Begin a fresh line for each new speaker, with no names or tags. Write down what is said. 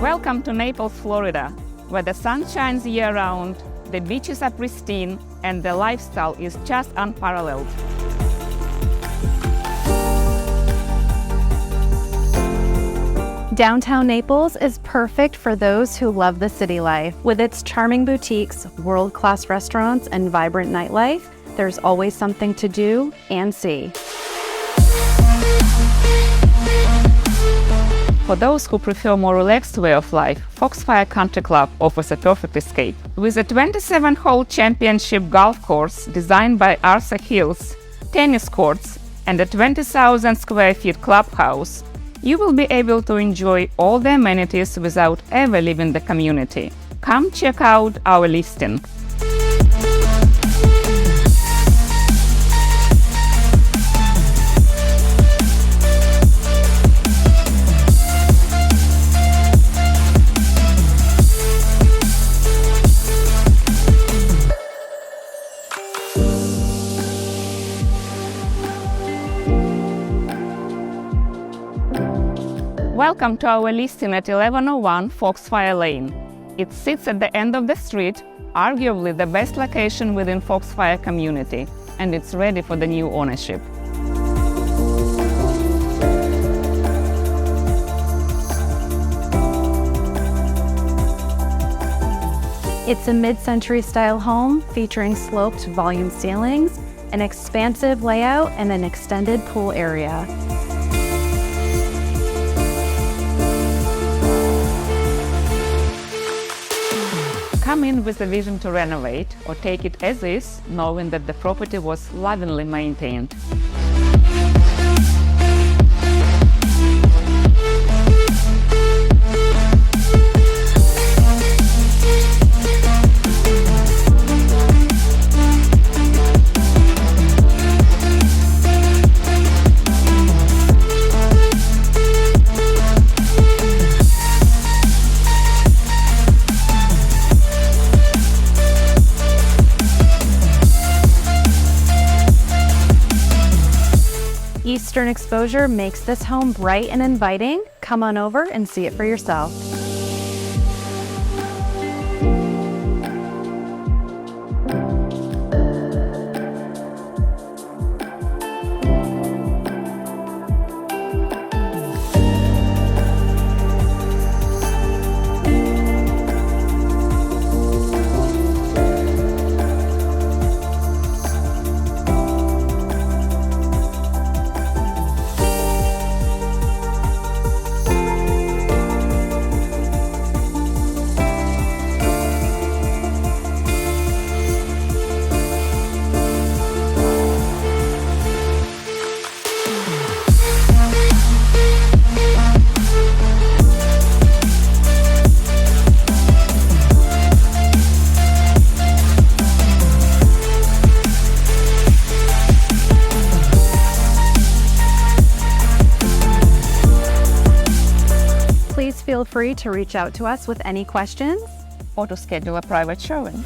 Welcome to Naples, Florida, where the sun shines year-round, the beaches are pristine, and the lifestyle is just unparalleled.
Downtown Naples is perfect for those who love the city life. With its charming boutiques, world-class restaurants, and vibrant nightlife, there's always something to do and see.
For those who prefer a more relaxed way of life, Foxfire Country Club offers a perfect escape. With a 27-hole championship golf course designed by Arthur Hills, tennis courts, and a 20,000 square feet clubhouse, you will be able to enjoy all the amenities without ever leaving the community. Come check out our listing. Welcome to our listing at 1101 Foxfire Lane. It sits at the end of the street, arguably the best location within Foxfire community, and it's ready for the new ownership.
It's a mid-century style home featuring sloped volume ceilings, an expansive layout, and an extended pool area.
Come in with a vision to renovate or take it as is, knowing that the property was lovingly maintained.
Eastern exposure makes this home bright and inviting. Come on over and see it for yourself. Please feel free to reach out to us with any questions
Or to schedule a private showing.